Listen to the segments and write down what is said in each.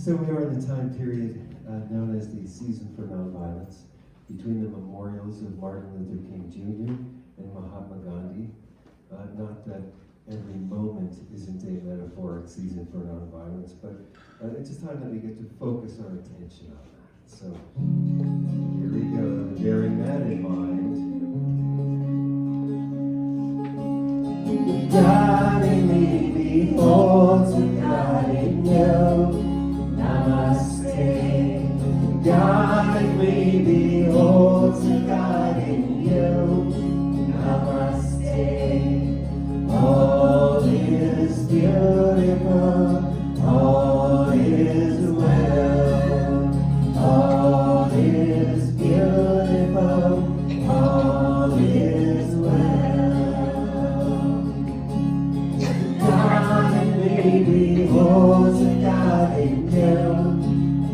So we are in the time period known as the Season for Nonviolence, between the memorials of Martin Luther King Jr. and Mahatma Gandhi. Not that every moment isn't a metaphoric season for nonviolence, but it's a time that we get to focus our attention on that. So here we go, bearing that in mind. Guiding me, behold, to guiding you. Namaste. Guiding me, behold, to guiding you. Namaste. All is beautiful, all is well. All is beautiful, all is well. Guiding me, behold, to guiding you.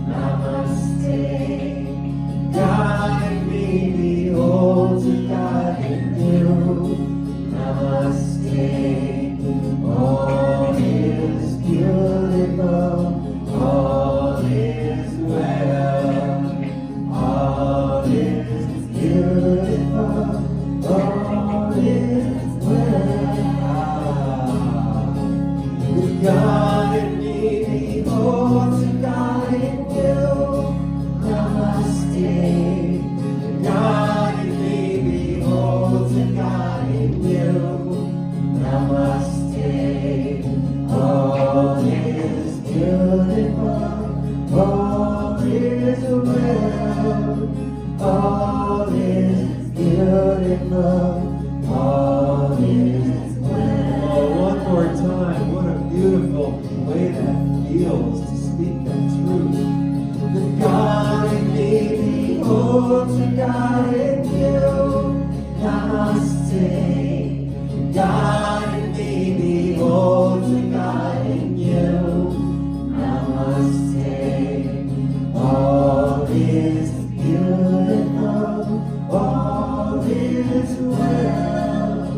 Namaste. Guiding me, behold, to guiding you. Namaste. All is beautiful, all is well. All is beautiful, all is well. God in me, behold, to God in you. Namaste. God in me, behold, to God in you. Namaste. All is beautiful, all is well. All is beautiful, all is well. Oh, one more time. What a beautiful way that feels to speak that truth. The God in me, behold, to God in you. Namaste. God in me, behold, to God in you. Namaste. All is beautiful, all is well.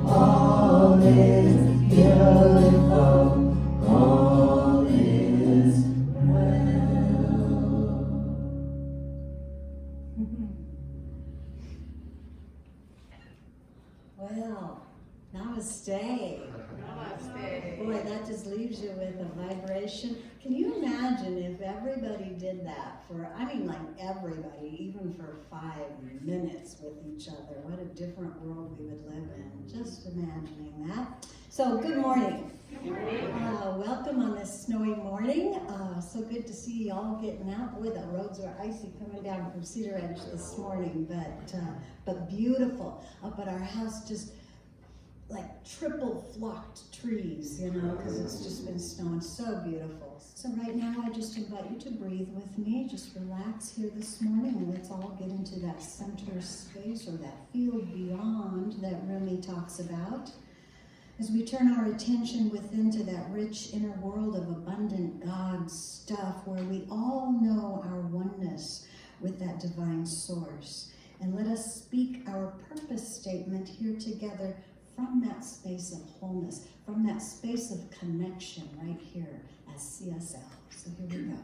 All is beautiful, all is well. Well, namaste. Namaste. Boy, that just leaves you with a vibration. Can you imagine if everybody did that for, like everybody, even for 5 minutes with each other? What a different world we would live in. Just imagining that. So, good morning. Welcome on this snowy morning. So good to see you all getting out. Boy, the roads were icy coming down from Cedar Edge this morning, but beautiful. Up at our house, just like triple flocked trees, because it's just been snowing. So beautiful. So right now, I just invite you to breathe with me. Just relax here this morning, and let's all get into that center space, or that field beyond that Rumi talks about. As we turn our attention within to that rich inner world of abundant God stuff, where we all know our oneness with that divine source. And let us speak our purpose statement here together from that space of wholeness, from that space of connection right here as CSL. So here we go.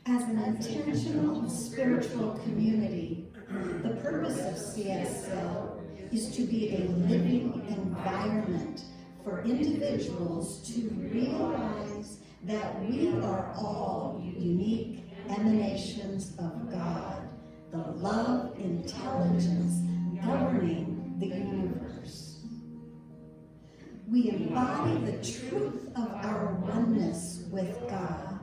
As an intentional spiritual community, the purpose of CSL is to be a living environment for individuals to realize that we are all unique emanations of God, the love intelligence governing the universe. We embody the truth of our oneness with God,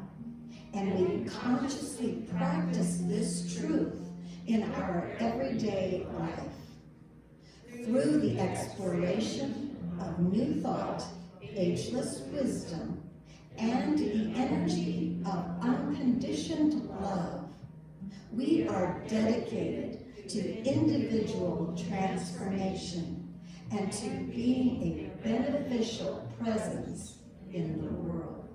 and we consciously practice this truth in our everyday life. Through the exploration of new thought, ageless wisdom, and the energy of unconditioned love, we are dedicated to individual transformation and to being a beneficial presence in the world.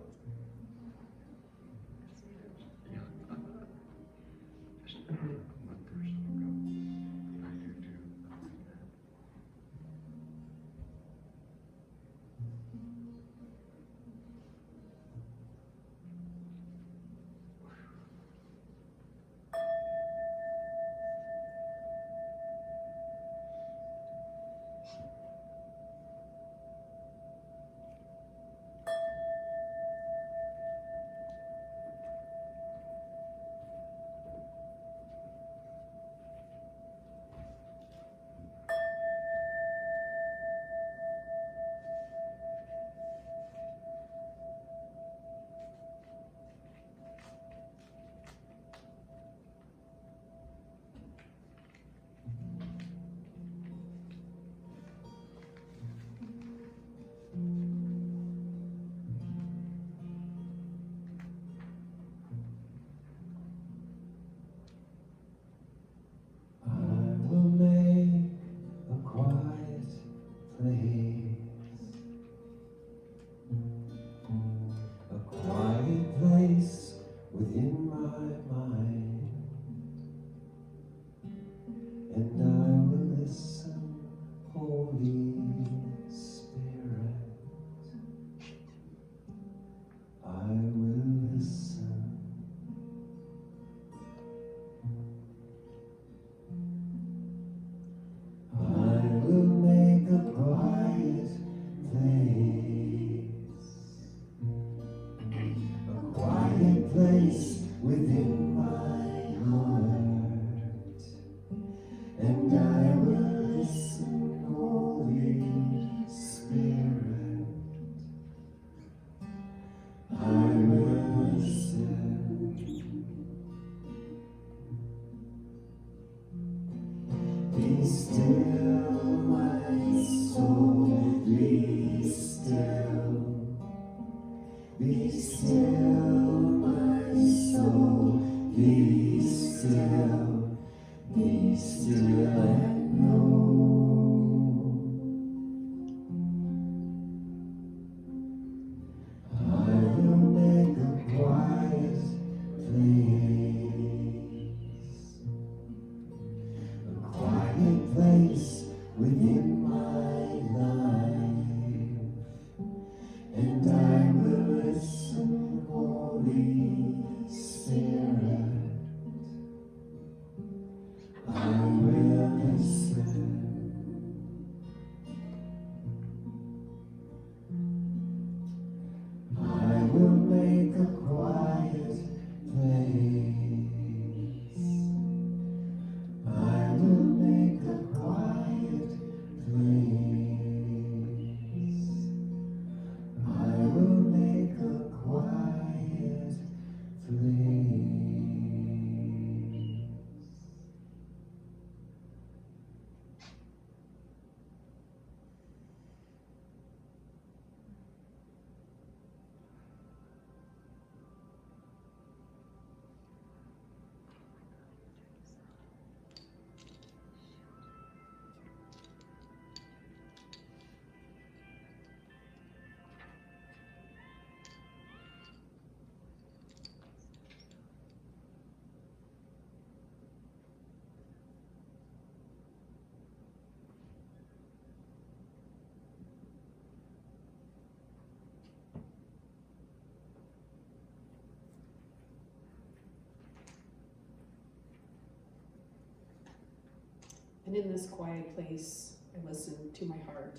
And in this quiet place, I listen to my heart.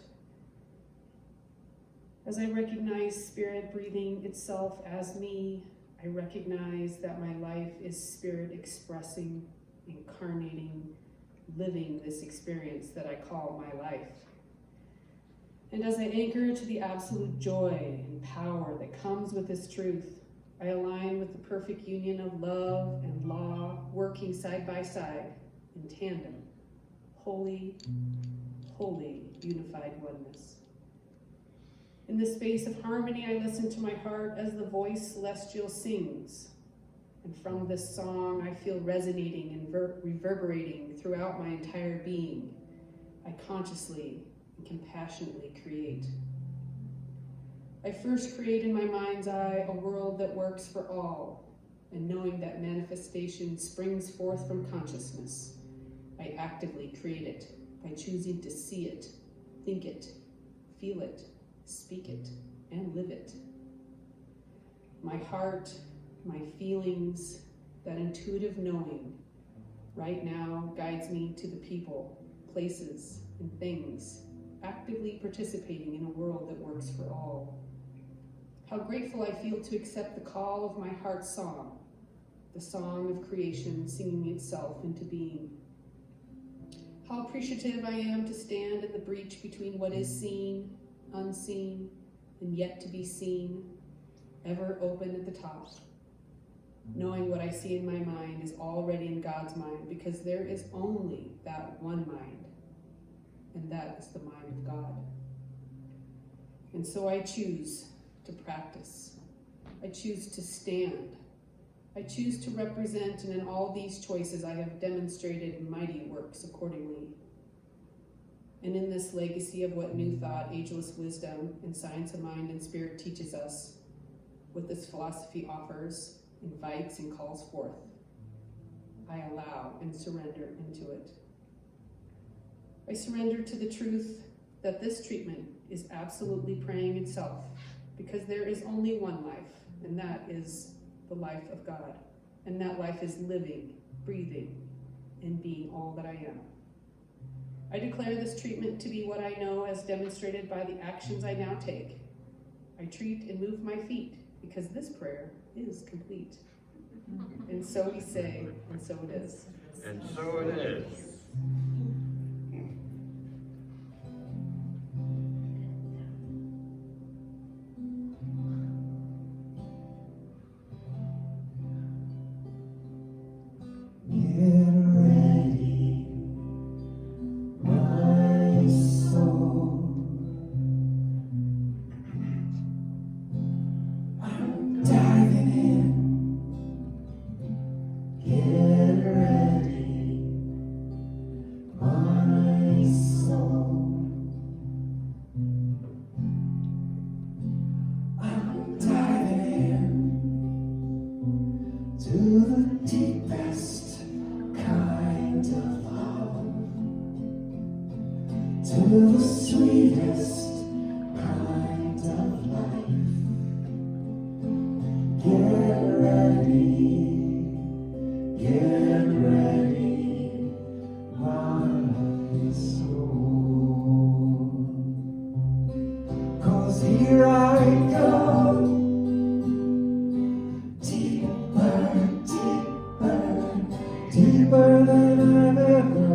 As I recognize Spirit breathing itself as me, I recognize that my life is Spirit expressing, incarnating, living this experience that I call my life. And as I anchor to the absolute joy and power that comes with this truth, I align with the perfect union of love and law working side by side in tandem. Holy, holy, unified oneness. In this space of harmony, I listen to my heart as the voice celestial sings. And from this song, I feel resonating and reverberating throughout my entire being. I consciously and compassionately create. I first create in my mind's eye a world that works for all, and knowing that manifestation springs forth from consciousness, I actively create it by choosing to see it, think it, feel it, speak it, and live it. My heart, my feelings, that intuitive knowing right now guides me to the people, places, and things actively participating in a world that works for all. How grateful I feel to accept the call of my heart's song, the song of creation singing itself into being. How appreciative I am to stand in the breach between what is seen, unseen, and yet to be seen, ever open at the top, knowing what I see in my mind is already in God's mind, because there is only that one mind, and that is the mind of God. And so I choose to practice. I choose to stand. I choose to represent, and in all these choices I have demonstrated mighty works accordingly. And in this legacy of what New Thought, Ageless Wisdom, and Science of Mind and Spirit teaches us, what this philosophy offers, invites, and calls forth, I allow and surrender into it. I surrender to the truth that this treatment is absolutely praying itself, because there is only one life, and that is the life of God. And that life is living, breathing, and being all that I am. I declare this treatment to be what I know as demonstrated by the actions I now take. I treat and move my feet, because this prayer is complete. And so we say, and so it is. And so it is. Deeper than I've ever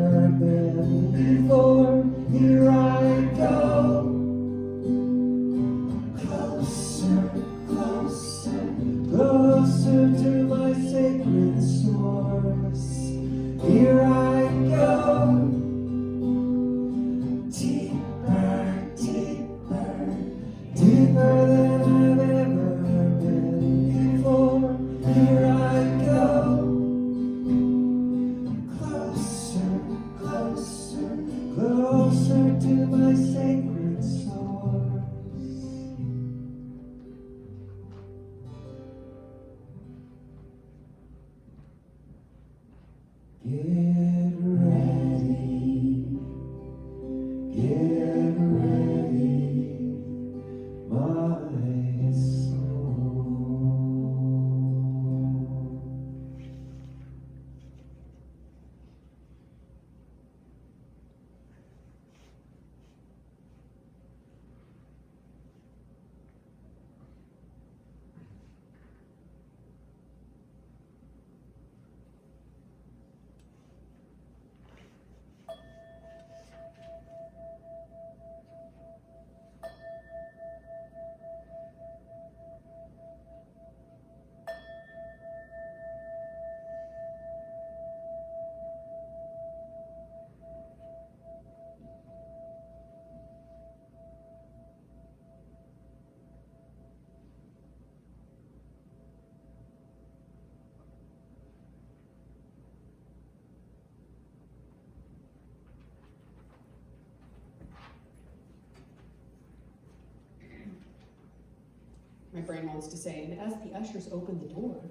My brain wants to say, and as the ushers open the door.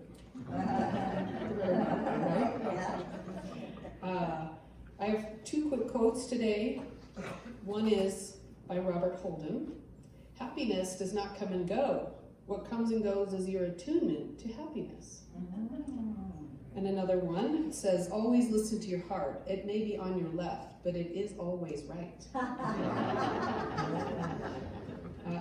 I have two quick quotes today. One is by Robert Holden. Happiness does not come and go. What comes and goes is your attunement to happiness. And another one says, always listen to your heart. It may be on your left, but it is always right.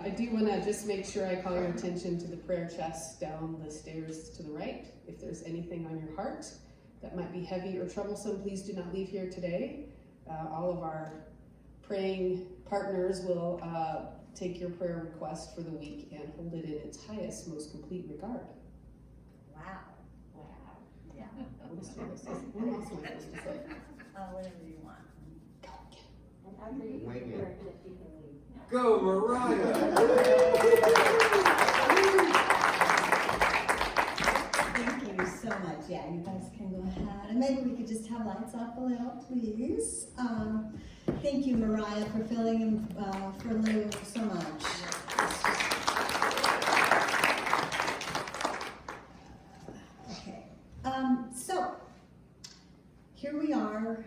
I do want to just make sure I call your attention to the prayer chest down the stairs to the right. If there's anything on your heart that might be heavy or troublesome, please do not leave here today. All of our praying partners will take your prayer request for the week and hold it in its highest, most complete regard. Wow. Yeah. What else am I supposed to say? Whatever you want. And after you Wing it. correct it, you can leave. Go, Mariah! Thank you so much. Yeah, you guys can go ahead. And maybe we could just have lights off a little, please. Thank you, Mariah, for filling in for Lou so much. Okay. So, here we are.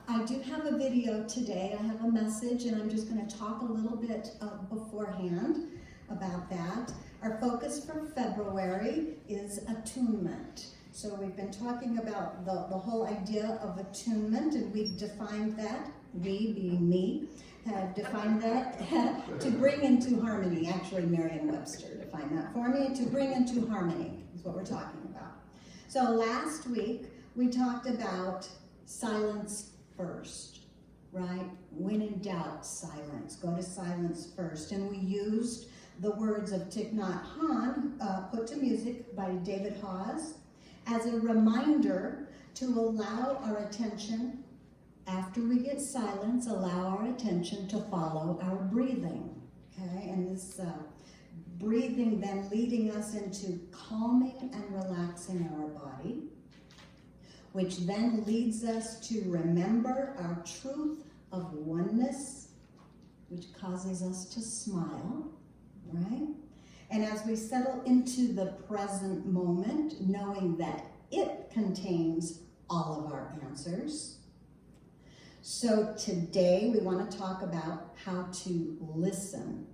I do have a video today. I have a message, and I'm just going to talk a little bit beforehand about that. Our focus for February is attunement. So we've been talking about the whole idea of attunement, and we've defined that, we being me, have defined that to bring into harmony. Actually, Merriam-Webster defined that for me. To bring into harmony is what we're talking about. So last week, we talked about silence first, right? When in doubt, silence. Go to silence first. And we used the words of Thich Nhat Hanh, put to music by David Hauze, as a reminder to allow our attention, after we get silence, allow our attention to follow our breathing, okay? And this breathing then leading us into calming and relaxing our body, which then leads us to remember our truth of oneness, which causes us to smile, right? And as we settle into the present moment, knowing that it contains all of our answers. So today we want to talk about how to listen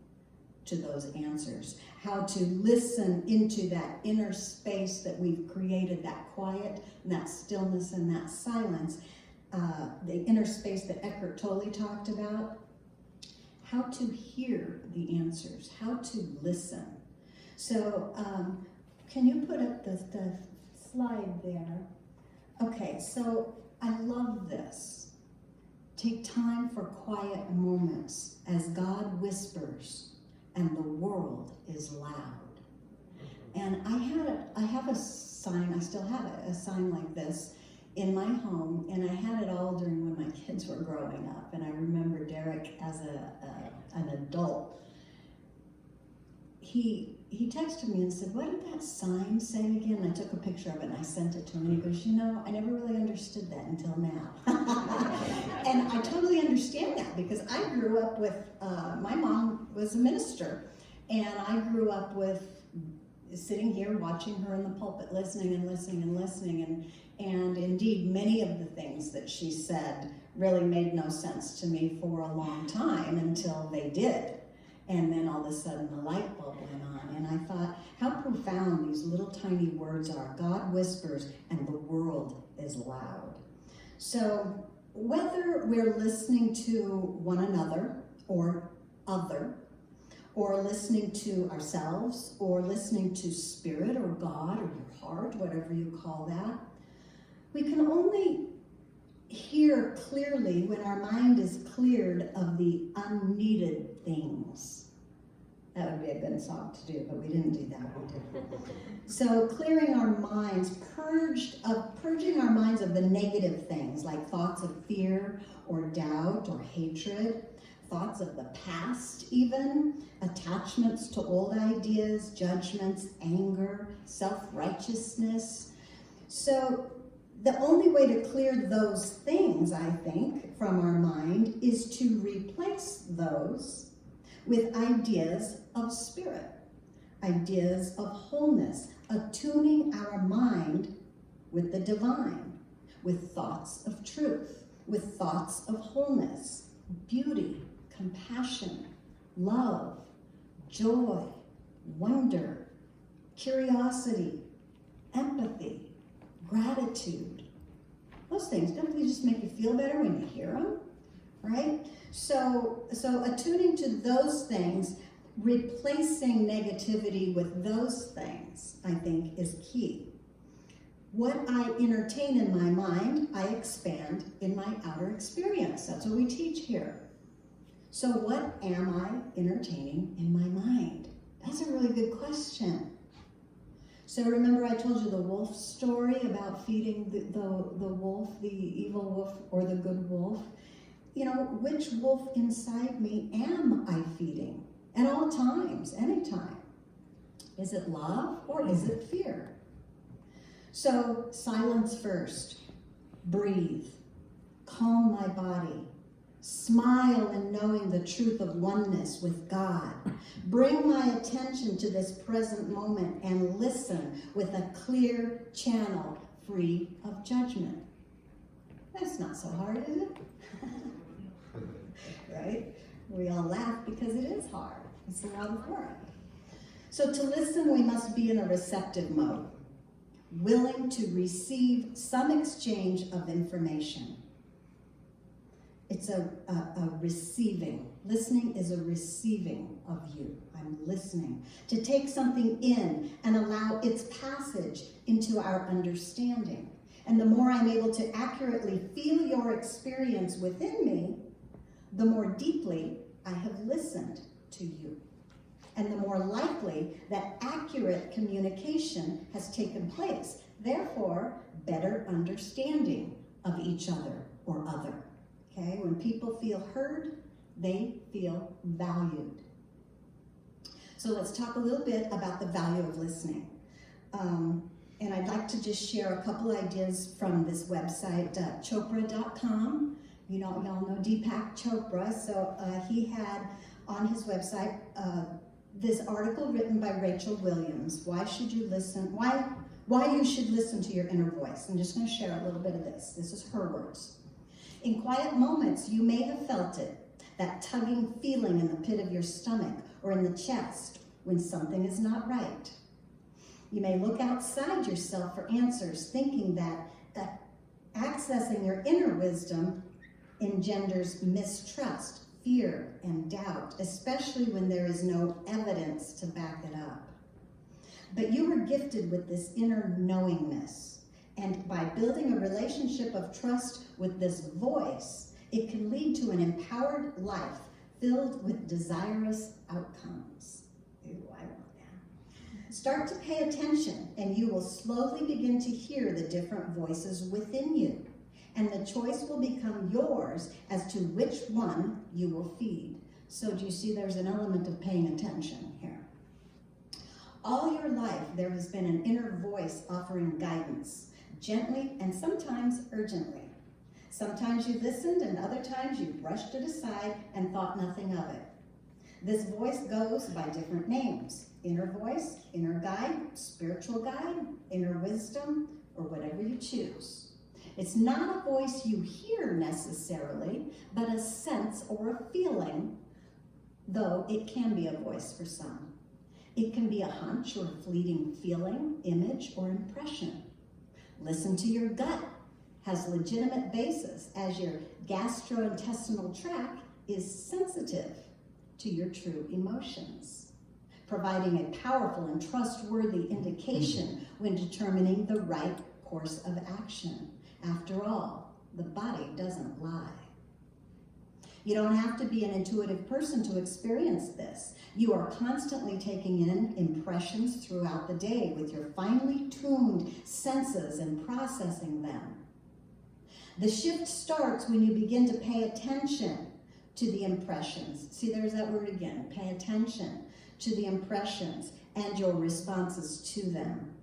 to those answers, how to listen into that inner space that we've created, that quiet, and that stillness and that silence, the inner space that Eckhart Tolle talked about, how to hear the answers, how to listen. So can you put up the slide there? Okay, so I love this. Take time for quiet moments as God whispers and the world is loud. And I have a sign, I still have it, a sign like this in my home, and I had it all during when my kids were growing up. And I remember Derek as an adult, he texted me and said, what did that sign say again? And I took a picture of it and I sent it to him, and he goes, you know, I never really understood that until now. And I totally understand that, because I grew up with, my mom was a minister, and I grew up with sitting here watching her in the pulpit, listening and listening and listening, and indeed many of the things that she said really made no sense to me for a long time until they did. And then all of a sudden the light bulb went on, and I thought, how profound these little tiny words are. God whispers and the world is loud. So whether we're listening to one another or other, or listening to ourselves, or listening to spirit or God or your heart, whatever you call that, we can only hear clearly when our mind is cleared of the unneeded things. That would be a good song to do, but we didn't do that. We did. So clearing our minds, purging our minds of the negative things, like thoughts of fear or doubt or hatred, thoughts of the past even, attachments to old ideas, judgments, anger, self-righteousness. So the only way to clear those things, I think, from our mind is to replace those with ideas of spirit, ideas of wholeness, attuning our mind with the divine, with thoughts of truth, with thoughts of wholeness, beauty, compassion, love, joy, wonder, curiosity, empathy, gratitude. Those things, don't they just make you feel better when you hear them, right? So attuning to those things, replacing negativity with those things, I think, is key. What I entertain in my mind, I expand in my outer experience. That's what we teach here. So what am I entertaining in my mind? That's a really good question. So remember I told you the wolf story about feeding the wolf, the evil wolf or the good wolf? You know, which wolf inside me am I feeding? At all times, anytime. Is it love or is it fear? So silence first, breathe, calm my body, smile in knowing the truth of oneness with God, bring my attention to this present moment and listen with a clear channel free of judgment. That's not so hard, is it? Right? We all laugh because it is hard. It's a lot of work. So to listen, we must be in a receptive mode, willing to receive some exchange of information. It's a receiving. Listening is a receiving of you. I'm listening. To take something in and allow its passage into our understanding. And the more I'm able to accurately feel your experience within me, the more deeply I have listened to you. And the more likely that accurate communication has taken place. Therefore, better understanding of each other or other. Okay, when people feel heard, they feel valued. So let's talk a little bit about the value of listening. And I'd like to just share a couple ideas from this website, Chopra.com. You know, y'all know Deepak Chopra, so he had on his website this article written by Rachel Williams. Why should you listen? Why you should listen to your inner voice. I'm just going to share a little bit of this. This is her words. In quiet moments, you may have felt it, that tugging feeling in the pit of your stomach or in the chest when something is not right. You may look outside yourself for answers, thinking that accessing your inner wisdom engenders mistrust, fear, and doubt, especially when there is no evidence to back it up. But you were gifted with this inner knowingness. And by building a relationship of trust with this voice, it can lead to an empowered life filled with desirous outcomes. Ooh, I want that. Start to pay attention, and you will slowly begin to hear the different voices within you. And the choice will become yours as to which one you will feed. So do you see there's an element of paying attention here? All your life, there has been an inner voice offering guidance, gently and sometimes urgently. Sometimes you listened and other times you brushed it aside and thought nothing of it. This voice goes by different names: inner voice, inner guide, spiritual guide, inner wisdom, or whatever you choose. It's not a voice you hear necessarily, but a sense or a feeling, though it can be a voice for some. It can be a hunch or a fleeting feeling, image, or impression. Listen to your gut. Has legitimate basis, as your gastrointestinal tract is sensitive to your true emotions, providing a powerful and trustworthy indication when determining the right course of action. After all, the body doesn't lie. You don't have to be an intuitive person to experience this. You are constantly taking in impressions throughout the day with your finely tuned senses and processing them. The shift starts when you begin to pay attention to the impressions. See, there's that word again. Pay attention to the impressions and your responses to them.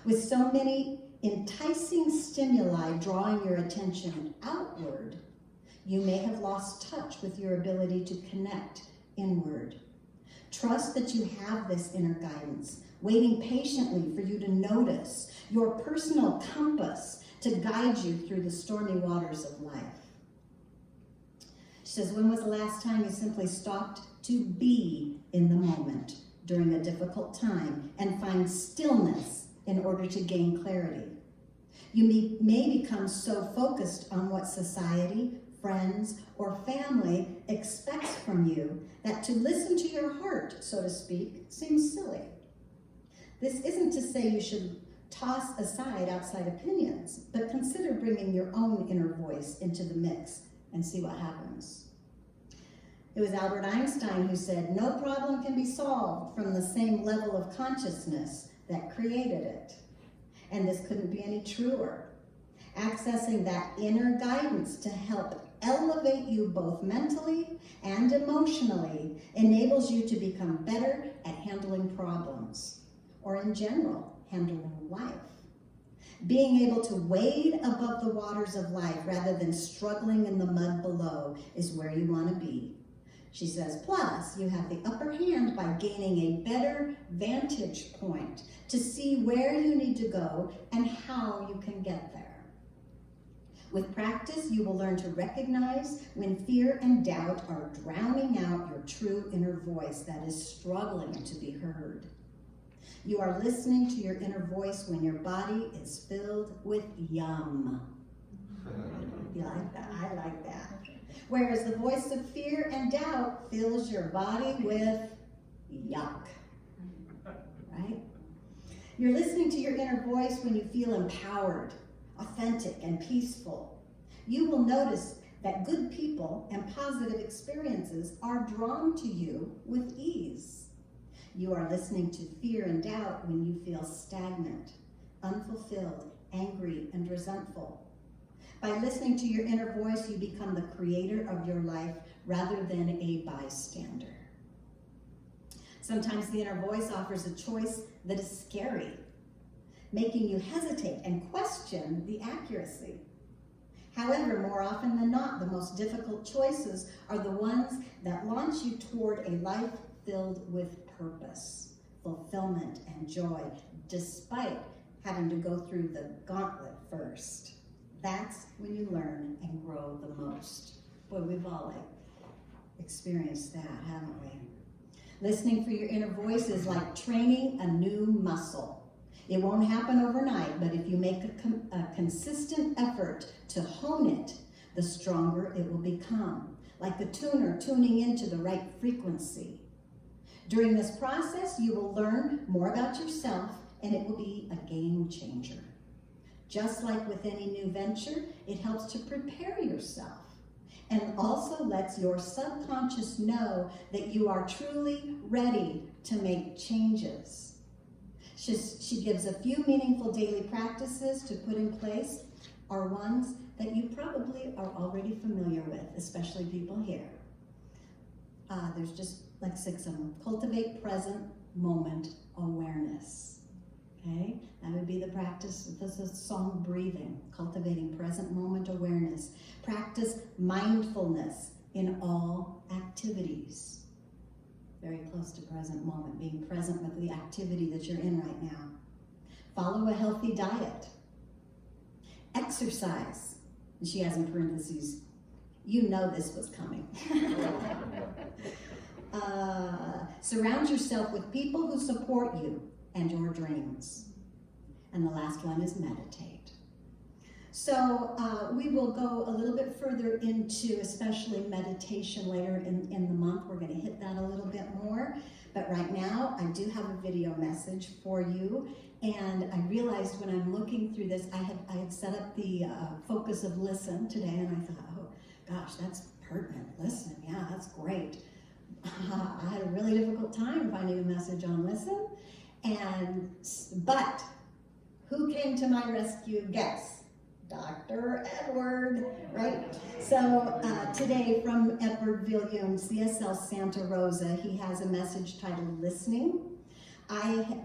With so many enticing stimuli drawing your attention outward, you may have lost touch with your ability to connect inward. Trust that you have this inner guidance, waiting patiently for you to notice, your personal compass to guide you through the stormy waters of life. She says, when was the last time you simply stopped to be in the moment during a difficult time and find stillness in order to gain clarity? You may become so focused on what society, friends, or family expects from you that to listen to your heart, so to speak, seems silly. This isn't to say you should toss aside outside opinions, but consider bringing your own inner voice into the mix and see what happens. It was Albert Einstein who said, no problem can be solved from the same level of consciousness that created it. And this couldn't be any truer. Accessing that inner guidance to help elevate you both mentally and emotionally enables you to become better at handling problems, or in general, handling life. Being able to wade above the waters of life rather than struggling in the mud below is where you want to be. She says, plus you have the upper hand by gaining a better vantage point to see where you need to go and how you can get there. With practice, you will learn to recognize when fear and doubt are drowning out your true inner voice that is struggling to be heard. You are listening to your inner voice when your body is filled with yum. You like that? I like that. Whereas the voice of fear and doubt fills your body with yuck. Right? You're listening to your inner voice when you feel empowered, authentic, and peaceful. You will notice that good people and positive experiences are drawn to you with ease. You are listening to fear and doubt when you feel stagnant, unfulfilled, angry, and resentful. By listening to your inner voice, you become the creator of your life rather than a bystander. Sometimes the inner voice offers a choice that is scary, making you hesitate and question the accuracy. However, more often than not, the most difficult choices are the ones that launch you toward a life filled with purpose, fulfillment, and joy, despite having to go through the gauntlet first. That's when you learn and grow the most. Boy, we've all experienced that, haven't we? Listening for your inner voice is like training a new muscle. It won't happen overnight, but if you make a consistent effort to hone it, the stronger it will become, like the tuner tuning into the right frequency. During this process, you will learn more about yourself, and it will be a game changer. Just like with any new venture, it helps to prepare yourself and also lets your subconscious know that you are truly ready to make changes. She gives a few meaningful daily practices to put in place, are ones that you probably are already familiar with, especially people here. There's just like 6 of them. Cultivate present moment awareness. Okay, that would be the practice. This is song breathing, cultivating present moment awareness. Practice mindfulness in all activities. Very close to present moment, being present with the activity that you're in right now. Follow a healthy diet. Exercise. And she has in parentheses, you know this was coming. Surround yourself with people who support you and your dreams. And the last one is meditate. So we will go a little bit further into especially meditation later in the month. We're going to hit that a little bit more. But right now, I do have a video message for you. And I realized when I'm looking through this, I had set up the focus of listen today, and I thought, oh gosh, that's pertinent. Listen, yeah, that's great. I had a really difficult time finding a message on listen. But who came to my rescue? Guess. Dr. Edward, right? So today from Edward Villiam, CSL Santa Rosa, he has a message titled Listening.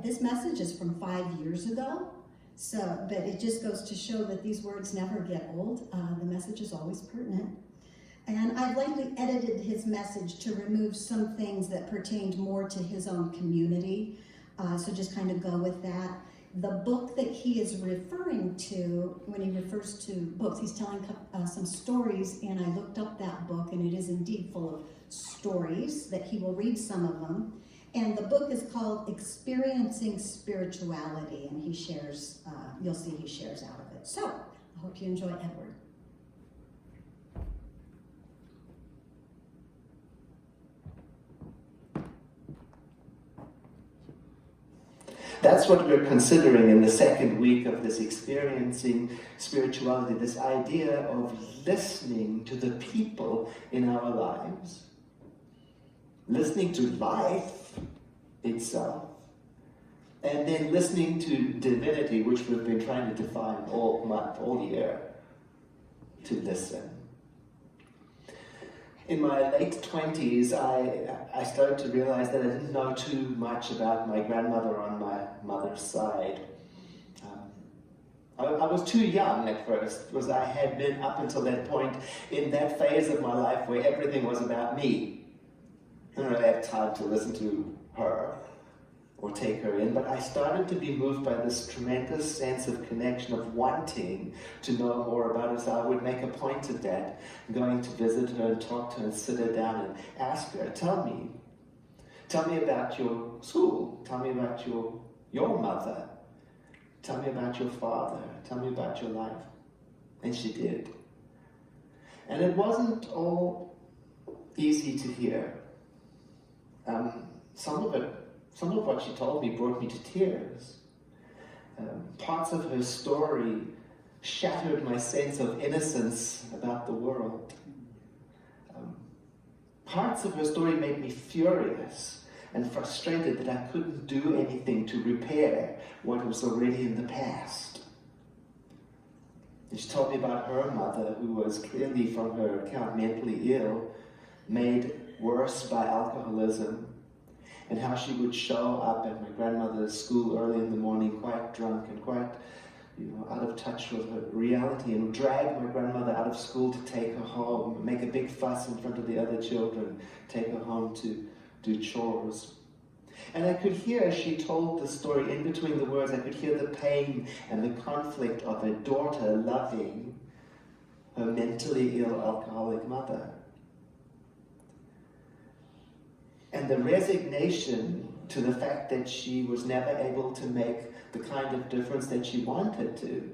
This message is from 5 years ago, but it just goes to show that these words never get old. The message is always pertinent. And I've likely edited his message to remove some things that pertained more to his own community. So just kind of go with that. The book that he is referring to, when he refers to books, he's telling some stories, and I looked up that book, and it is indeed full of stories that he will read some of them. And the book is called Experiencing Spirituality, and he shares, you'll see he shares out of it. So I hope you enjoy Edward. That's what we're considering in the second week of this Experiencing Spirituality, this idea of listening to the people in our lives, listening to life itself, and then listening to divinity, which we've been trying to define all month, all year, to listen. In my late 20s, I started to realize that I didn't know too much about my grandmother on my mother's side. I was too young at first, because I had been up until that point in that phase of my life where everything was about me. I didn't really have time to listen to her or take her in, but I started to be moved by this tremendous sense of connection, of wanting to know more about her. So I would make a point of that, going to visit her and talk to her and sit her down and ask her, tell me about your school, tell me about your mother, tell me about your father, tell me about your life. And she did. And it wasn't all easy to hear. Some of what she told me brought me to tears. Parts of her story shattered my sense of innocence about the world. Parts of her story made me furious and frustrated that I couldn't do anything to repair what was already in the past. And she told me about her mother, who was clearly, from her account, mentally ill, made worse by alcoholism, and how she would show up at my grandmother's school early in the morning quite drunk and quite, out of touch with her reality, and drag my grandmother out of school to take her home, make a big fuss in front of the other children, take her home to do chores. And I could hear, as she told the story, in between the words, I could hear the pain and the conflict of a daughter loving her mentally ill alcoholic mother. And the resignation to the fact that she was never able to make the kind of difference that she wanted to.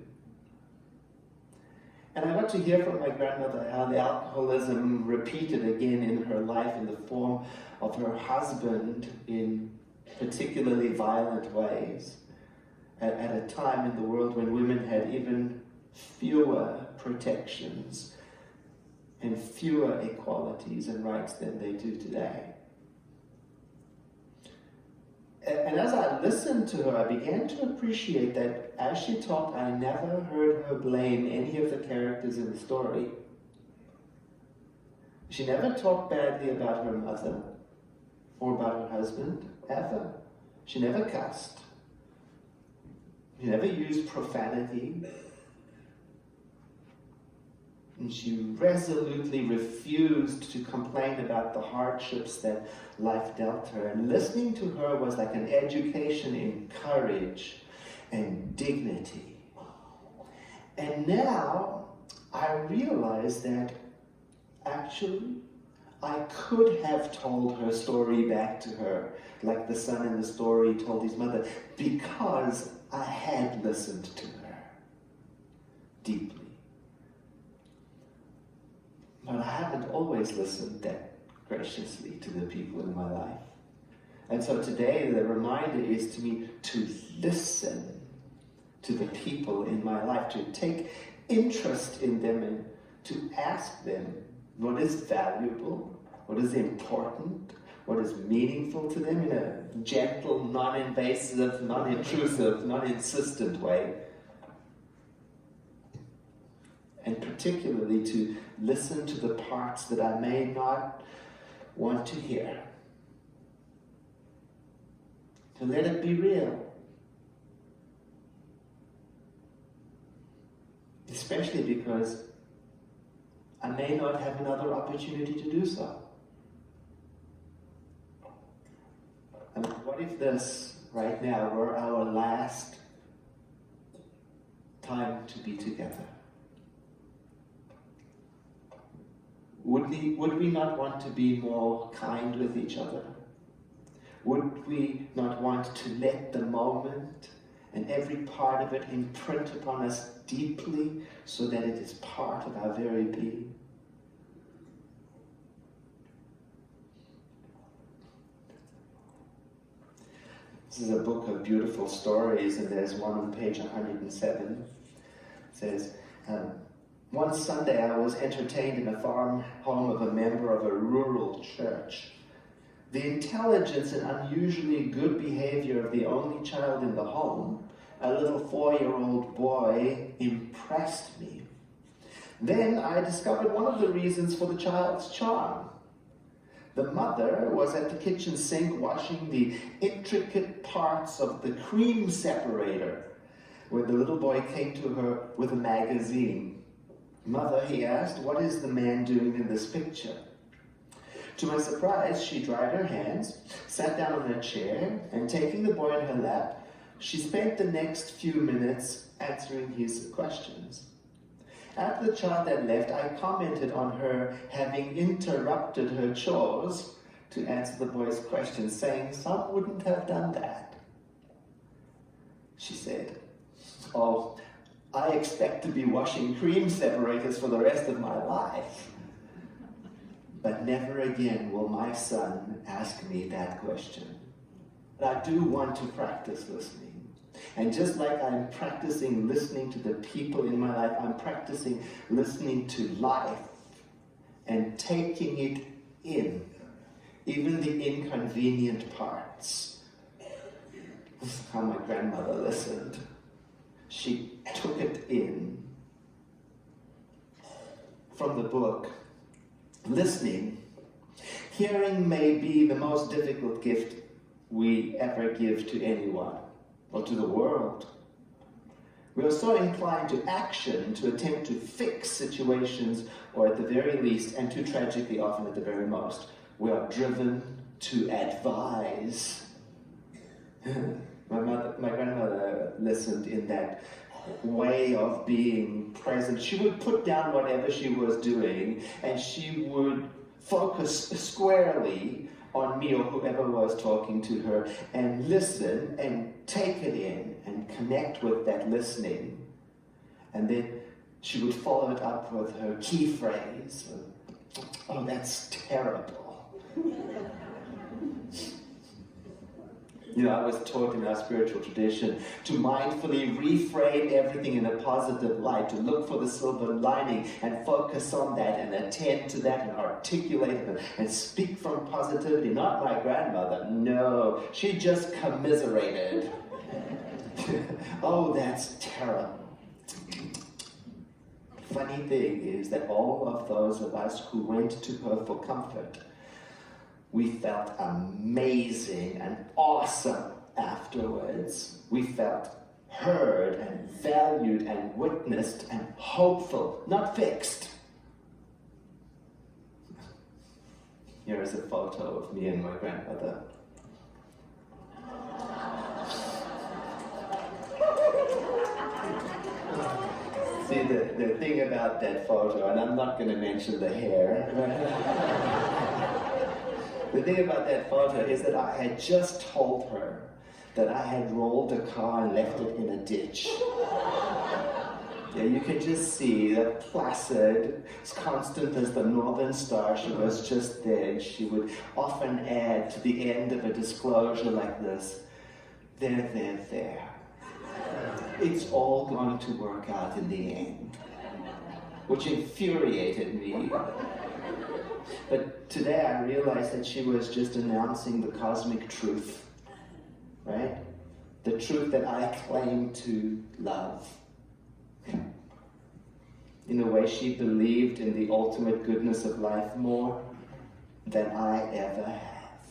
And I got to hear from my grandmother how the alcoholism repeated again in her life in the form of her husband in particularly violent ways, at a time in the world when women had even fewer protections and fewer equalities and rights than they do today. And as I listened to her, I began to appreciate that as she talked, I never heard her blame any of the characters in the story. She never talked badly about her mother or about her husband, ever. She never cussed. She never used profanity. And she resolutely refused to complain about the hardships that life dealt her. And listening to her was like an education in courage and dignity. And now I realize that actually I could have told her story back to her, like the son in the story told his mother, because I had listened to her deeply. But I haven't always listened that graciously to the people in my life. And so today the reminder is to me to listen to the people in my life, to take interest in them and to ask them what is valuable, what is important, what is meaningful to them in a gentle, non-invasive, non-intrusive, non-insistent way. And particularly to listen to the parts that I may not want to hear. To let it be real. Especially because I may not have another opportunity to do so. And what if this, right now, were our last time to be together? Would we not want to be more kind with each other? Would we not want to let the moment and every part of it imprint upon us deeply so that it is part of our very being? This is a book of beautiful stories, and there's one on page 107. It says, one Sunday I was entertained in a farm home of a member of a rural church. The intelligence and unusually good behavior of the only child in the home, a little 4-year-old boy, impressed me. Then I discovered one of the reasons for the child's charm. The mother was at the kitchen sink washing the intricate parts of the cream separator when the little boy came to her with a magazine. "Mother," he asked, "what is the man doing in this picture?" To my surprise, she dried her hands, sat down on her chair, and taking the boy in her lap, she spent the next few minutes answering his questions. After the child had left, I commented on her having interrupted her chores to answer the boy's questions, saying some wouldn't have done that. She said, "Oh, I expect to be washing cream separators for the rest of my life. But never again will my son ask me that question." But I do want to practice listening. And just like I'm practicing listening to the people in my life, I'm practicing listening to life and taking it in, even the inconvenient parts. This is how my grandmother listened. She took it in. From the book, listening, hearing may be the most difficult gift we ever give to anyone or to the world. We are so inclined to action, to attempt to fix situations, or at the very least, and too tragically often at the very most, we are driven to advise. My grandmother listened in that way of being present. She would put down whatever she was doing, and she would focus squarely on me or whoever was talking to her, and listen and take it in and connect with that listening. And then she would follow it up with her key phrase, "Oh, that's terrible." You know, I was taught in our spiritual tradition to mindfully reframe everything in a positive light, to look for the silver lining and focus on that and attend to that and articulate it and speak from positivity. Not my grandmother, no, she just commiserated. "Oh, that's terrible." Funny thing is that all of those of us who went to her for comfort, we felt amazing and awesome afterwards. We felt heard and valued and witnessed and hopeful, not fixed. Here is a photo of me and my grandmother. See, the thing about that photo, and I'm not going to mention the hair, the thing about that photo is that I had just told her that I had rolled a car and left it in a ditch. Yeah, you can just see that placid, as constant as the northern star, she was just there. She would often add to the end of a disclosure like this, there. It's all going to work out in the end, which infuriated me. But today I realized that she was just announcing the cosmic truth, right? The truth that I claim to love. In a way, she believed in the ultimate goodness of life more than I ever have.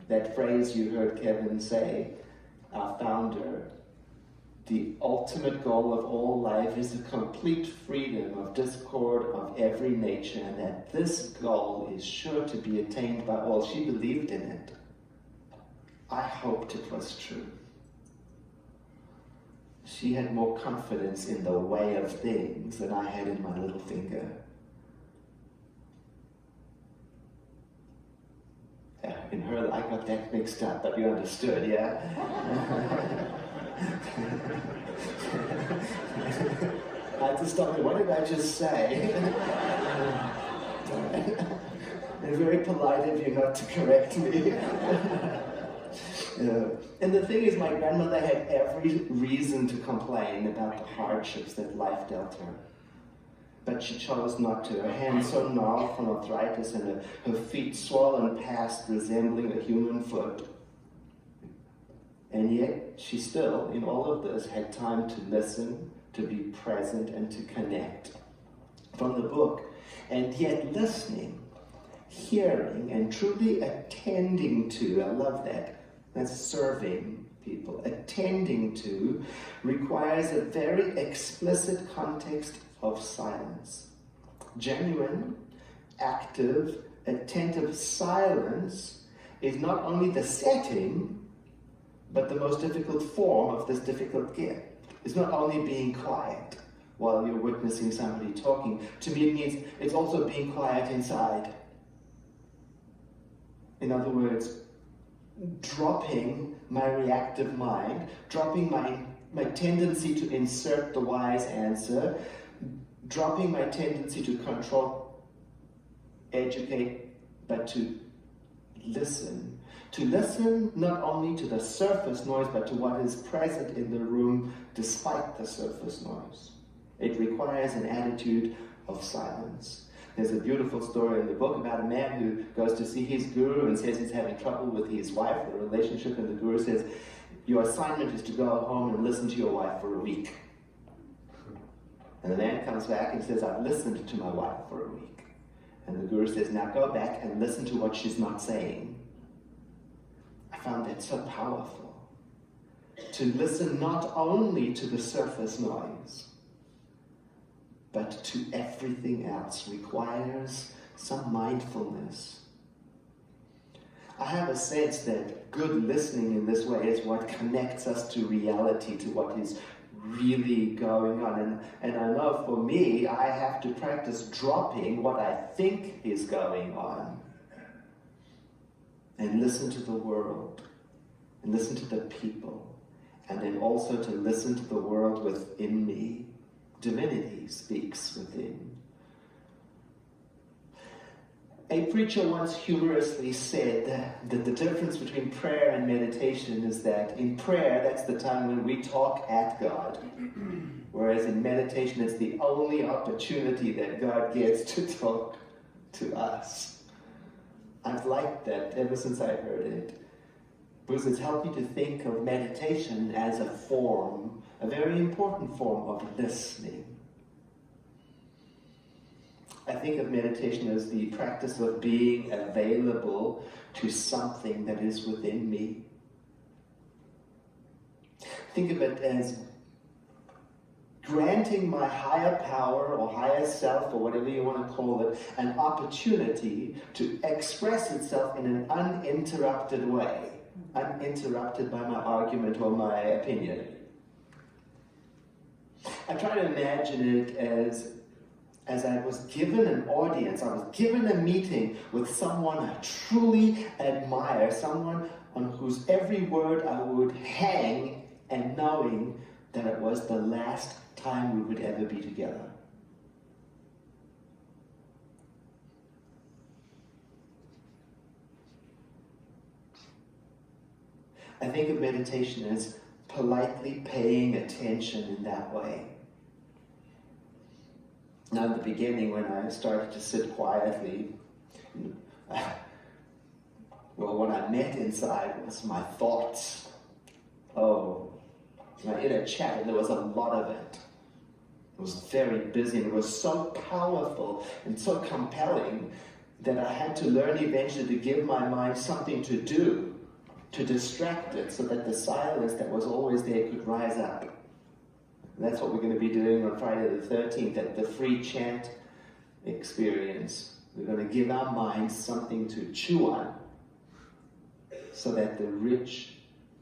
That phrase you heard Kevin say, our founder, the ultimate goal of all life is a complete freedom of discord of every nature, and that this goal is sure to be attained by all. She believed in it. I hoped it was true. She had more confidence in the way of things than I had in my little finger. In her, I got that mixed up, but you understood, yeah? I had to stop it. What did I just say? And very polite of you not to correct me. And the thing is, my grandmother had every reason to complain about the hardships that life dealt her. But she chose not to. Her hands so gnarled from arthritis and her feet swollen past resembling a human foot. And yet, she still, in all of this, had time to listen, to be present, and to connect. From the book, and yet listening, hearing, and truly attending to, I love that, that's serving people. Attending to requires a very explicit context of silence. Genuine, active, attentive silence is not only the setting, but the most difficult form of this difficult gift. It's not only being quiet while you're witnessing somebody talking. To me, it means it's also being quiet inside. In other words, dropping my reactive mind, dropping my tendency to insert the wise answer, dropping my tendency to control, educate, but to listen. To listen not only to the surface noise, but to what is present in the room despite the surface noise. It requires an attitude of silence. There's a beautiful story in the book about a man who goes to see his guru and says he's having trouble with his wife, the relationship, and the guru says, your assignment is to go home and listen to your wife for a week. And the man comes back and says, I've listened to my wife for a week. And the guru says, now go back and listen to what she's not saying. I found that so powerful. To listen not only to the surface noise, but to everything else requires some mindfulness. I have a sense that good listening in this way is what connects us to reality, to what is really going on. And I know for me, I have to practice dropping what I think is going on and listen to the world and listen to the people, and then also to listen to the world within me. Divinity speaks within. A preacher once humorously said that the difference between prayer and meditation is that in prayer, that's the time when we talk at God, whereas in meditation, it's the only opportunity that God gets to talk to us. I've liked that ever since I heard it, because it's helped me to think of meditation as a form, a very important form of listening. I think of meditation as the practice of being available to something that is within me. Think of it as granting my higher power or higher self or whatever you want to call it an opportunity to express itself in an uninterrupted way, uninterrupted by my argument or my opinion. I try to imagine it as I was given an audience, I was given a meeting with someone I truly admire, someone on whose every word I would hang, and knowing that it was the last time we would ever be together. I think of meditation as politely paying attention in that way. Now, in the beginning, when I started to sit quietly, well, what I met inside was my thoughts. Oh, my inner chatter, there was a lot of it. It was very busy, and it was so powerful and so compelling that I had to learn eventually to give my mind something to do, to distract it, so that the silence that was always there could rise up. And that's what we're going to be doing on Friday the 13th at the free chant experience. We're going to give our minds something to chew on so that the rich,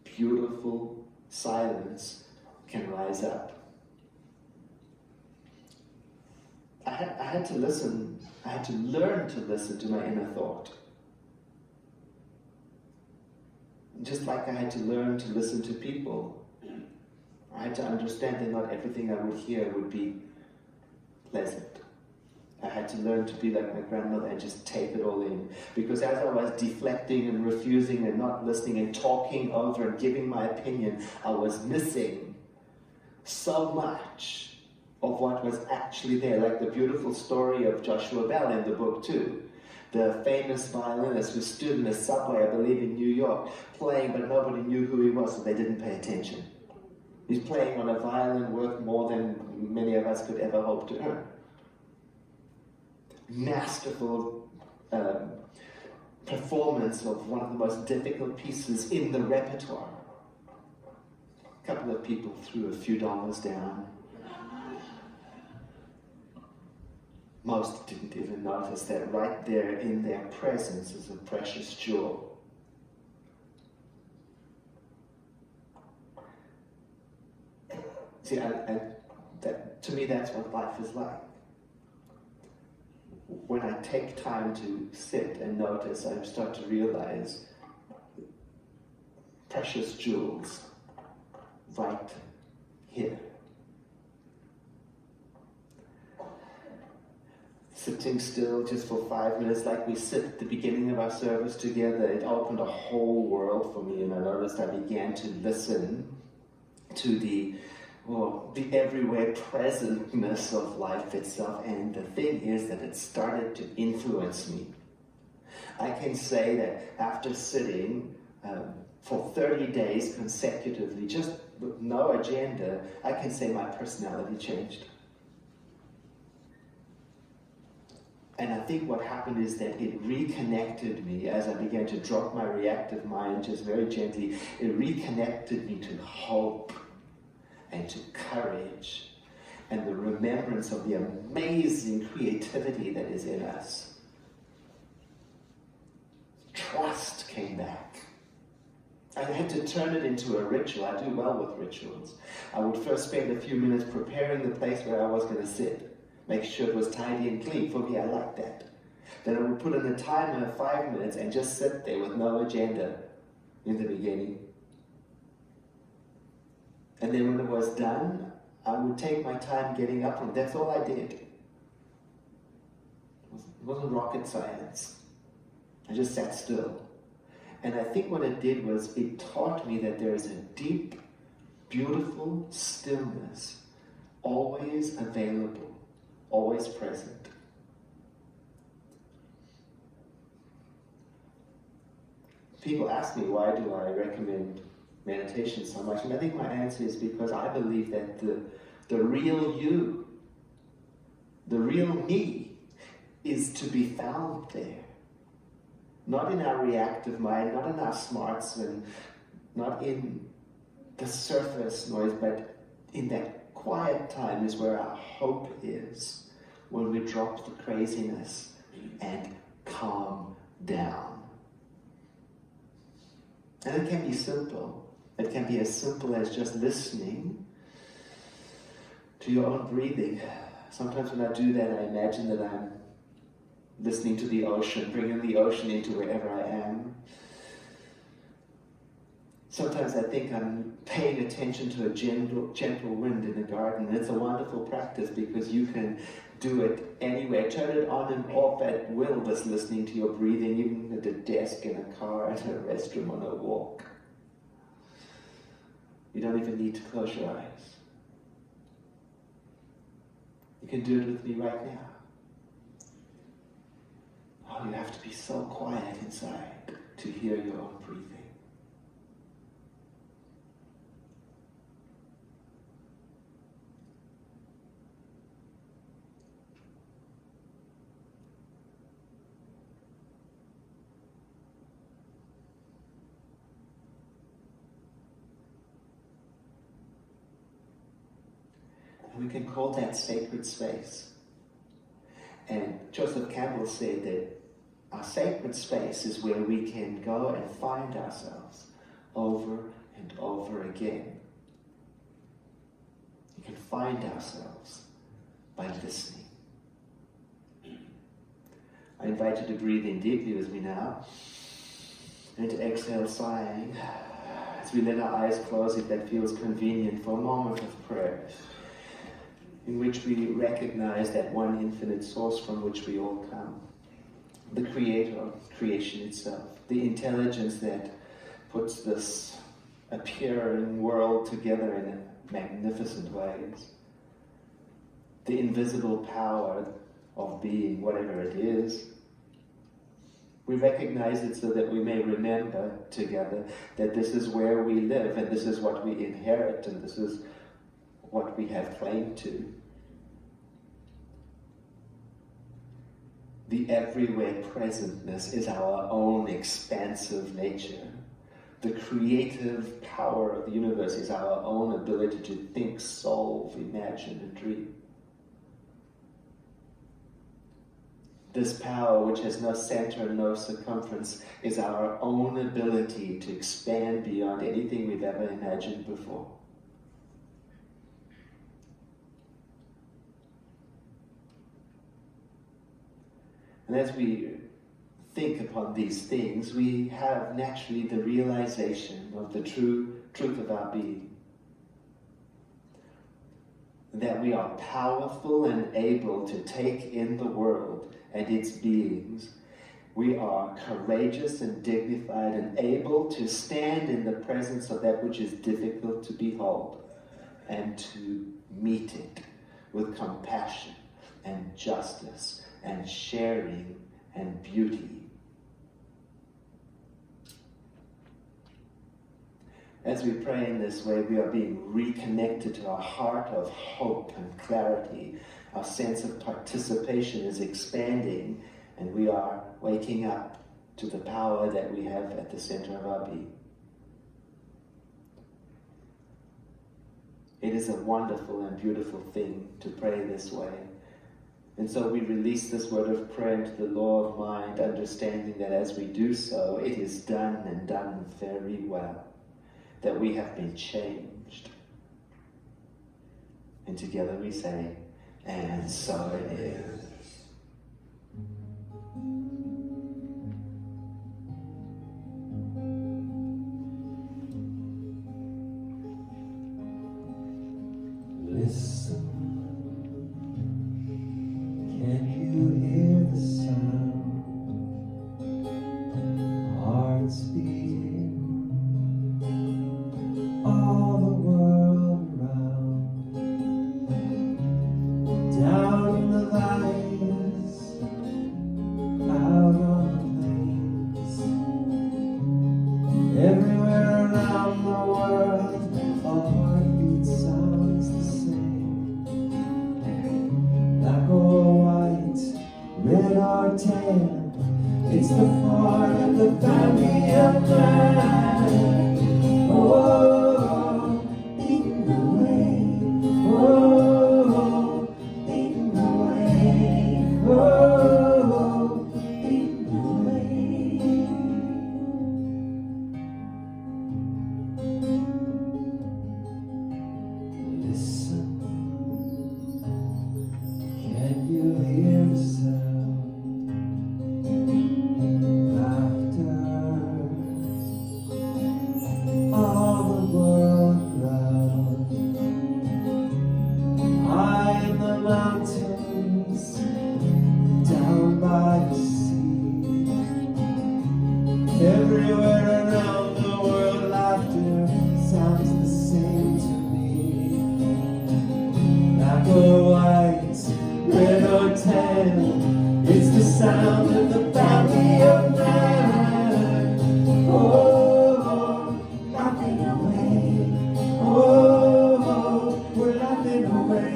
beautiful silence can rise up. I had to learn to listen to my inner thought. Just like I had to learn to listen to people. I had to understand that not everything I would hear would be pleasant. I had to learn to be like my grandmother and just take it all in. Because as I was deflecting and refusing and not listening and talking over and giving my opinion, I was missing so much of what was actually there. Like the beautiful story of Joshua Bell in the book too. The famous violinist who stood in the subway, I believe in New York, playing, but nobody knew who he was, so they didn't pay attention. He's playing on a violin worth more than many of us could ever hope to earn. Masterful performance of one of the most difficult pieces in the repertoire. A couple of people threw a few dollars down. Most didn't even notice that right there in their presence is a precious jewel. See, to me, that's what life is like. When I take time to sit and notice, I start to realize precious jewels right here. Sitting still just for 5 minutes, like we sit at the beginning of our service together, it opened a whole world for me, and I noticed I began to listen to the everywhere presentness of life itself, and the thing is that it started to influence me. I can say that after sitting for 30 days consecutively, just with no agenda, I can say my personality changed. And I think what happened is that it reconnected me as I began to drop my reactive mind just very gently. It reconnected me to hope and to courage and the remembrance of the amazing creativity that is in us. Trust came back. I had to turn it into a ritual. I do well with rituals. I would first spend a few minutes preparing the place where I was going to sit. Make sure it was tidy and clean. For me, I like that. Then I would put in a timer of 5 minutes and just sit there with no agenda in the beginning. And then when it was done, I would take my time getting up, and that's all I did. It wasn't rocket science. I just sat still. And I think what it did was it taught me that there is a deep, beautiful stillness always available, always present. People ask me, why do I recommend meditation so much? And I think my answer is because I believe that the real you, the real me, is to be found there. Not in our reactive mind, not in our smarts, and not in the surface noise, but in that quiet time is where our hope is, when we drop the craziness and calm down. And it can be simple. It can be as simple as just listening to your own breathing. Sometimes when I do that, I imagine that I'm listening to the ocean, bringing the ocean into wherever I am. Sometimes I think I'm paying attention to a gentle wind in a garden. And it's a wonderful practice because you can do it anywhere. Turn it on and off at will, just listening to your breathing, even at a desk, in a car, at a restroom, on a walk. You don't even need to close your eyes. You can do it with me right now. Oh, you have to be so quiet inside to hear your own breathing. we can call that sacred space. And Joseph Campbell said that our sacred space is where we can go and find ourselves over and over again. We can find ourselves by listening. I invite you to breathe in deeply with me now and to exhale sighing as we let our eyes close if that feels convenient for a moment of prayer in which we recognize that one infinite source from which we all come, the creator of creation itself, the intelligence that puts this appearing world together in magnificent ways, the invisible power of being, whatever it is. We recognize it so that we may remember together that this is where we live and this is what we inherit and this is what we have claim to. The everywhere presentness is our own expansive nature. The creative power of the universe is our own ability to think, solve, imagine, and dream. This power, which has no center and no circumference, is our own ability to expand beyond anything we've ever imagined before. And as we think upon these things, we have naturally the realization of the truth of our being. That we are powerful and able to take in the world and its beings. We are courageous and dignified and able to stand in the presence of that which is difficult to behold and to meet it with compassion and justice and sharing and beauty. As we pray in this way, we are being reconnected to our heart of hope and clarity. Our sense of participation is expanding, and we are waking up to the power that we have at the center of our being. It is a wonderful and beautiful thing to pray this way. And so we release this word of prayer into the law of mind, understanding that as we do so, it is done and done very well. That we have been changed. And together we say, and so it is. Listen, can you hear the sound? Hearts beating, all the world around. Down in the valleys, out on the plains, everywhere around the world, a heartbeat sounds the same. Black or white, red or tan, it's the part of the family of man. Oh, eaten away. Oh, eaten away. Oh, eaten away. Listen, can you hear the sound? Laughter, all the world around. High in the mountains, down by the sea. Everywhere around the world, laughter sounds the same to me. Black or white, red or tan, it's the sound of the family of man. Oh, laughing away. Oh, we're laughing away.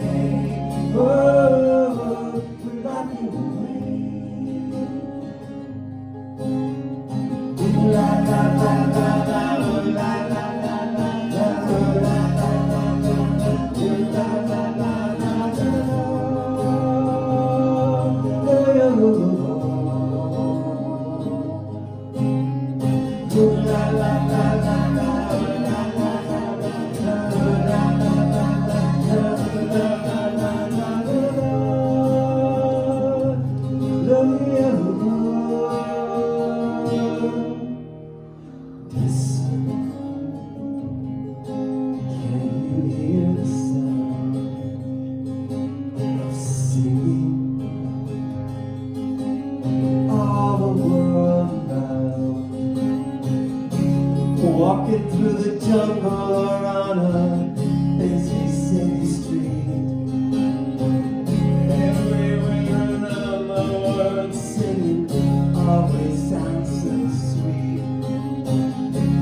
Oh, we're laughing away. La la la la la, oh, la la la la la, oh, la la la la la, oh, la la la la. walking through the jungle or on a busy city street. Everywhere around the world, singing always sounds so sweet.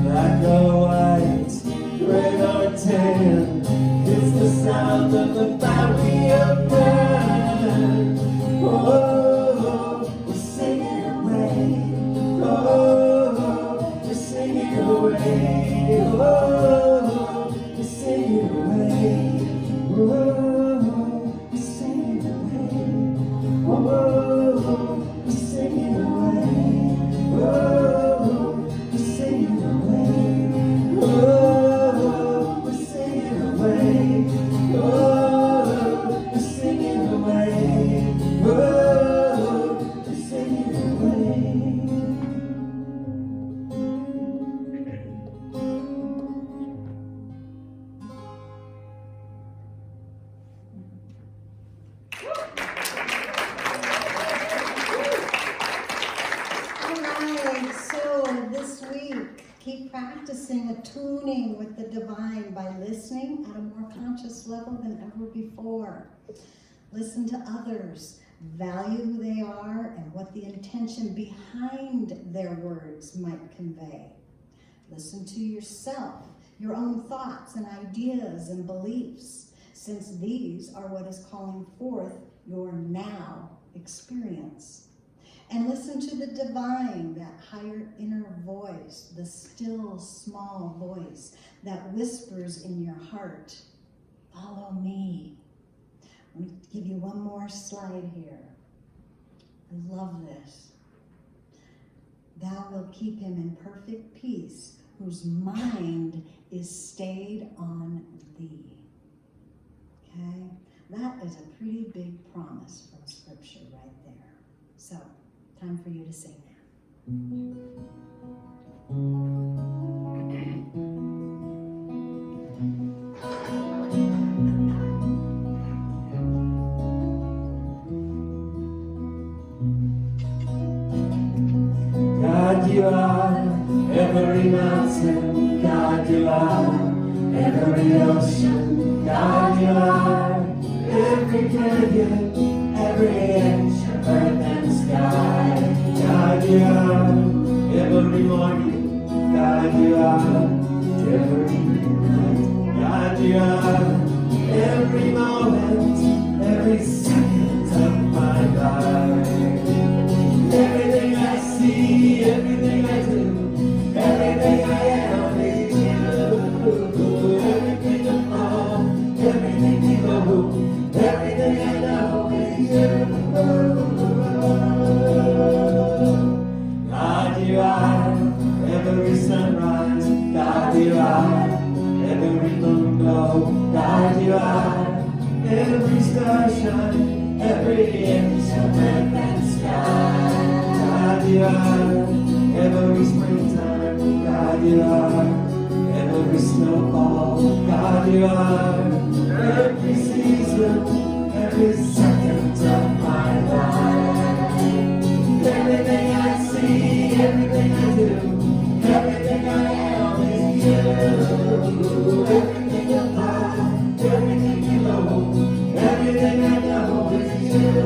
Black or white, gray or tan, it's the sound of the bounty of man. Oh, we're singing away. Oh, we're singing away. Oh, we're singing away. Oh, we're singing away. Oh, we're singing away. Oh, we're singing away. Oh, we're singing away. Oh, we're singing away. Oh, we're singing away. All right, so this week, keep practicing attuning with the divine by listening at a more conscious level than ever before. Listen to others, value who they are and what the intention behind their words might convey. Listen to yourself, your own thoughts and ideas and beliefs, since these are what is calling forth your now experience. And listen to the divine, that higher inner voice, the still small voice that whispers in your heart, follow me. Let me give you one more slide here. I love this. Thou wilt keep him in perfect peace, whose mind is stayed on thee. Okay? That is a pretty big promise from Scripture right there. So, time for you to sing now. God, you are every mountain. God, you are every ocean. God, you are every canyon, every inch of earth and sky. God, you are every morning. God, you are every night. God, you are every moment, every second of my life. Everything I see, everything I do, everything I am is you. Everything I fall, everything below, everything I know is you. God, you are every sunrise. God, you are every moon glow. God, you are every star shine, every inch of earth and sky. God, you are every springtime. God, you are every snowfall. God, you are every season, every second of my life. Everything I see, everything I do, everything I am is you. Everything above, everything below, everything I know is you.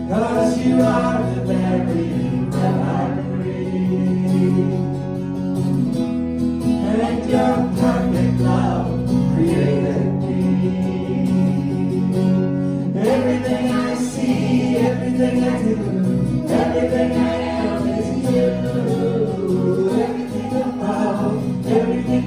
'Cause you are the very air I breathe. And your perfect love created me. Everything I see, everything I do, everything I am is you. Everything above, everything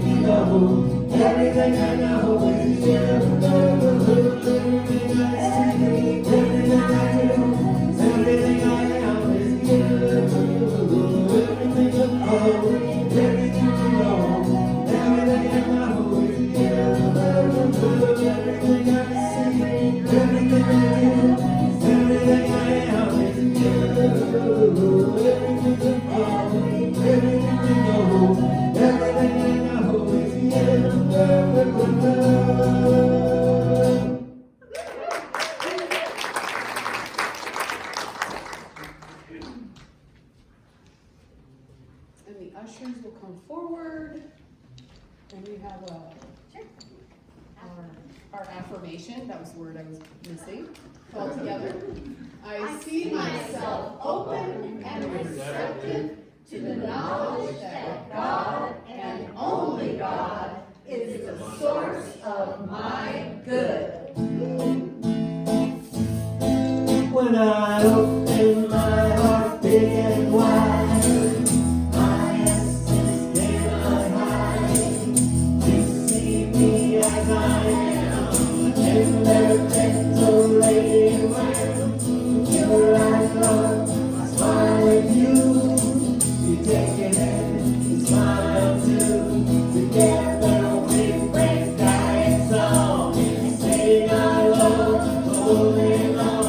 ushers will come forward. And we have our affirmation. That was the word I was missing. All together. I see myself open and receptive to the knowledge that God and only God is the source of my good. When I open my heart big and wide, my essence cannot hide. You see me as I am, tender, gentle lady. Your eyes love, I smile at you. You take it in, you smile too. Together we break down song and sing our love all day long.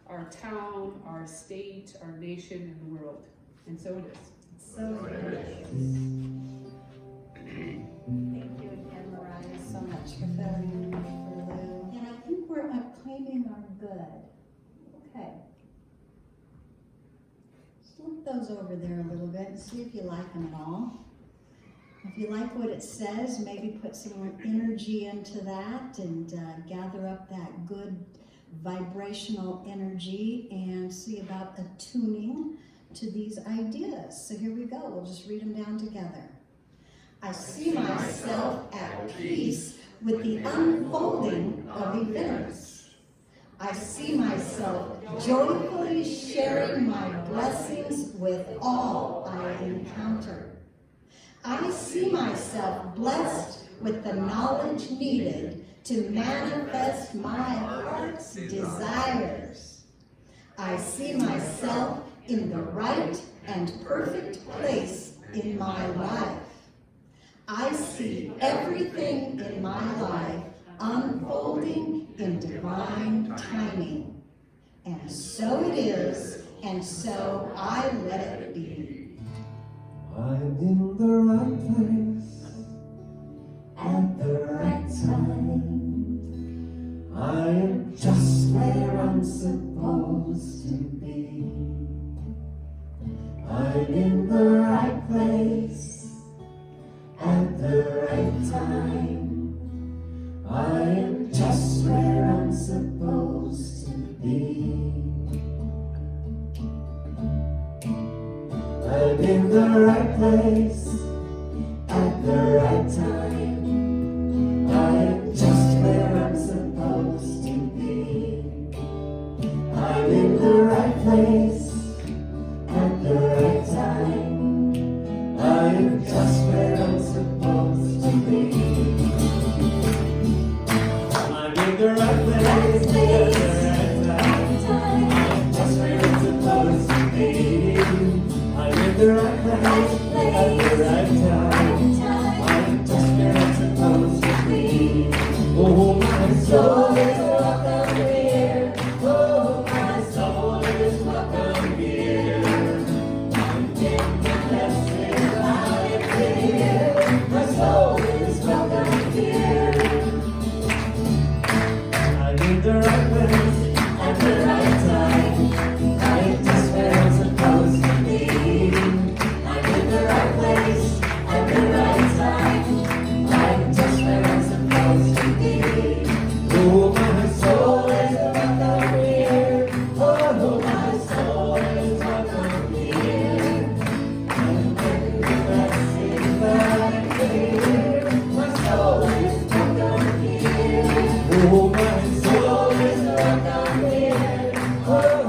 Our town, our state, our nation, and the world. And so it is. So it is. Thank you again, Mariah, so much for filling in for Lou. And I think we're claiming our good. Okay. Just look those over there a little bit and see if you like them at all. If you like what it says, maybe put some more energy into that and gather up that good vibrational energy and see about attuning to these ideas. So here we go. We'll just read them down together. I see myself at peace with the unfolding of events. I see myself joyfully sharing my blessings with all I encounter. I see myself blessed with the knowledge needed to manifest my heart's desires. I see myself in the right and perfect place in my life. I see everything in my life unfolding in divine timing. And so it is, and so I let it be. I'm in the right place at the right time. I am just where I'm supposed to be. I'm in the right place at the right time. I am just where I'm supposed to be. I'm in the right place at the right time. I am just where I'm supposed to be. I'm in the right place at the right time. I am just where I'm supposed to be. I'm in the right place at the right time. I'm just where I'm supposed to be. I'm in the right place at the right time. I'm just where I'm supposed to be. Oh, my soul is welcome here. Oh, my soul is welcome. oh,